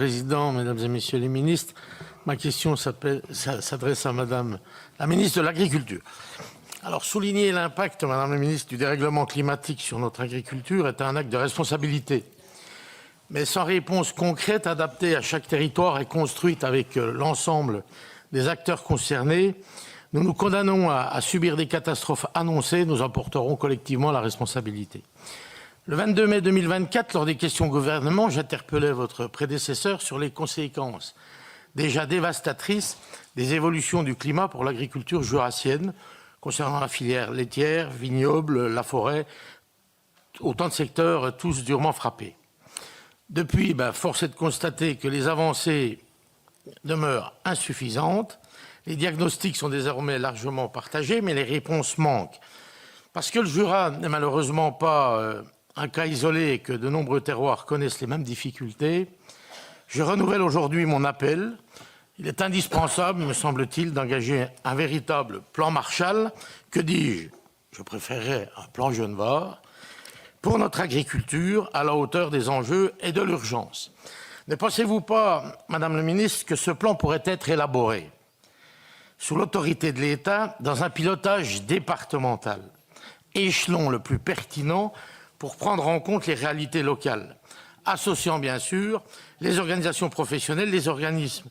Président, Mesdames et Messieurs les ministres, ma question s'adresse à Madame la ministre de l'Agriculture. Alors, souligner l'impact, Madame la ministre, du dérèglement climatique sur notre agriculture est un acte de responsabilité. Mais sans réponse concrète, adaptée à chaque territoire et construite avec l'ensemble des acteurs concernés, nous nous condamnons à subir des catastrophes annoncées. Nous en porterons collectivement la responsabilité. Le 22 mai 2024, lors des questions au gouvernement, j'interpellais votre prédécesseur sur les conséquences déjà dévastatrices des évolutions du climat pour l'agriculture jurassienne, concernant la filière laitière, vignoble, la forêt, autant de secteurs tous durement frappés. Depuis, force est de constater que les avancées demeurent insuffisantes. Les diagnostics sont désormais largement partagés, mais les réponses manquent. Parce que le Jura n'est malheureusement pas un cas isolé et que de nombreux terroirs connaissent les mêmes difficultés, je renouvelle aujourd'hui mon appel. Il est indispensable, me semble-t-il, d'engager un véritable plan Marshall, que dis-je, je préférerais un plan Genevard, pour notre agriculture à la hauteur des enjeux et de l'urgence. Ne pensez-vous pas, Madame la Ministre, que ce plan pourrait être élaboré sous l'autorité de l'État dans un pilotage départemental, échelon le plus pertinent pour prendre en compte les réalités locales, associant bien sûr les organisations professionnelles, les organismes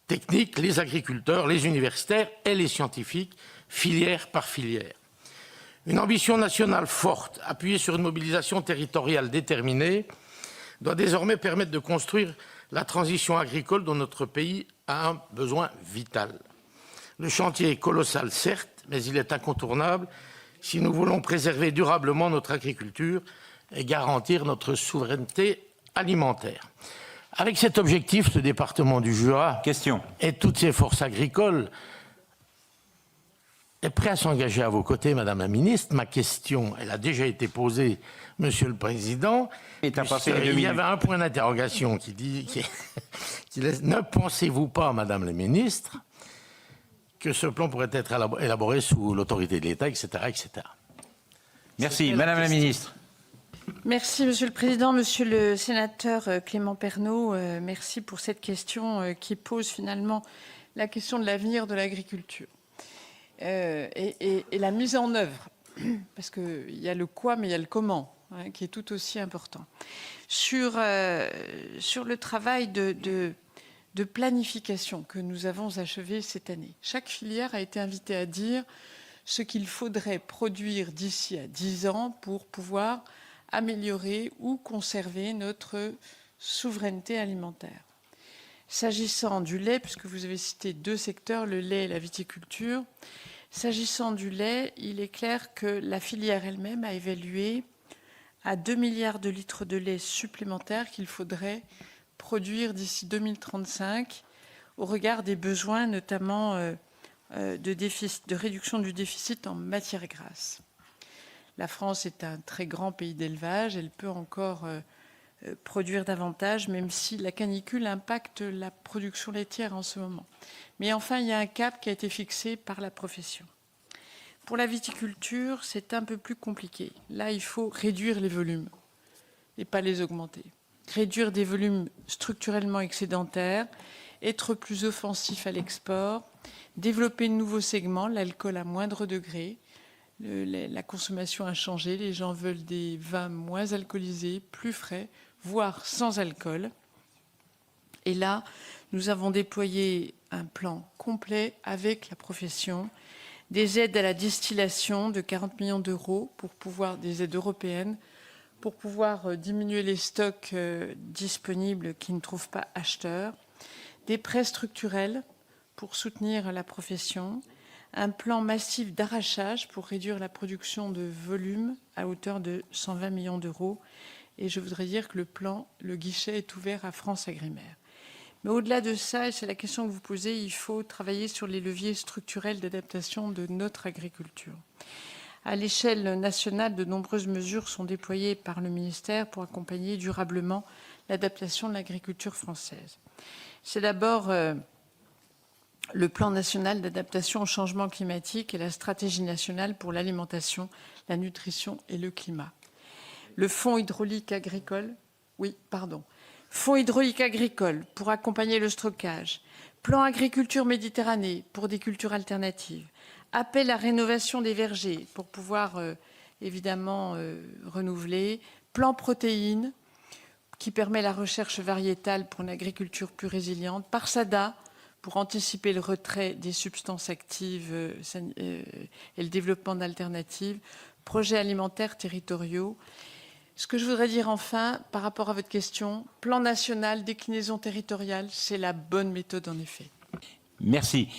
techniques, les agriculteurs, les universitaires et les scientifiques, filière par filière. Une ambition nationale forte, appuyée sur une mobilisation territoriale déterminée, doit désormais permettre de construire la transition agricole dont notre pays a un besoin vital. Le chantier est colossal, certes, mais il est incontournable si nous voulons préserver durablement notre agriculture et garantir notre souveraineté alimentaire. Avec cet objectif, le département du Jura et toutes ses forces agricoles est prêt à s'engager à vos côtés, Madame la Ministre. Ma question, elle a déjà été posée, Monsieur le Président. Il y avait un point d'interrogation qui laisse... Ne pensez-vous pas, Madame la Ministre, que ce plan pourrait être élaboré sous l'autorité de l'État, etc., etc. Merci. Madame la Ministre. Merci, Monsieur le Président. Monsieur le sénateur Clément Pernaut, merci pour cette question qui pose finalement la question de l'avenir de l'agriculture et la mise en œuvre, parce qu'il y a le quoi, mais il y a le comment, qui est tout aussi important. Sur le travail de planification que nous avons achevé cette année. Chaque filière a été invitée à dire ce qu'il faudrait produire d'ici à 10 ans pour pouvoir améliorer ou conserver notre souveraineté alimentaire. S'agissant du lait, puisque vous avez cité deux secteurs, le lait et la viticulture, s'agissant du lait, il est clair que la filière elle-même a évalué à 2 milliards de litres de lait supplémentaires qu'il faudrait produire d'ici 2035 au regard des besoins notamment de réduction du déficit en matières grasses. La France est un très grand pays d'élevage, elle peut encore produire davantage, même si la canicule impacte la production laitière en ce moment. Mais enfin, il y a un cap qui a été fixé par la profession. Pour la viticulture, c'est un peu plus compliqué. Là, il faut réduire les volumes et pas les augmenter. Réduire des volumes structurellement excédentaires, être plus offensif à l'export, développer de nouveaux segments, l'alcool à moindre degré. La consommation a changé, les gens veulent des vins moins alcoolisés, plus frais, voire sans alcool. Et là, nous avons déployé un plan complet avec la profession, des aides à la distillation de 40 millions d'euros pour pouvoir, des aides européennes, pour pouvoir diminuer les stocks disponibles qui ne trouvent pas acheteurs, des prêts structurels pour soutenir la profession, un plan massif d'arrachage pour réduire la production de volume à hauteur de 120 millions d'euros. Et je voudrais dire que le guichet est ouvert à France Agrimaire. Mais au-delà de ça, et c'est la question que vous posez, il faut travailler sur les leviers structurels d'adaptation de notre agriculture. À l'échelle nationale, de nombreuses mesures sont déployées par le ministère pour accompagner durablement l'adaptation de l'agriculture française. C'est d'abord le plan national d'adaptation au changement climatique et la stratégie nationale pour l'alimentation, la nutrition et le climat. Le fonds hydraulique agricole, Fonds hydraulique agricole pour accompagner le stockage. Plan agriculture Méditerranée pour des cultures alternatives. Appel à rénovation des vergers pour pouvoir évidemment renouveler. Plan protéines qui permet la recherche variétale pour une agriculture plus résiliente. Parsada pour anticiper le retrait des substances actives et le développement d'alternatives. Projets alimentaires territoriaux. Ce que je voudrais dire enfin, par rapport à votre question, plan national, déclinaison territoriale, c'est la bonne méthode en effet. Merci.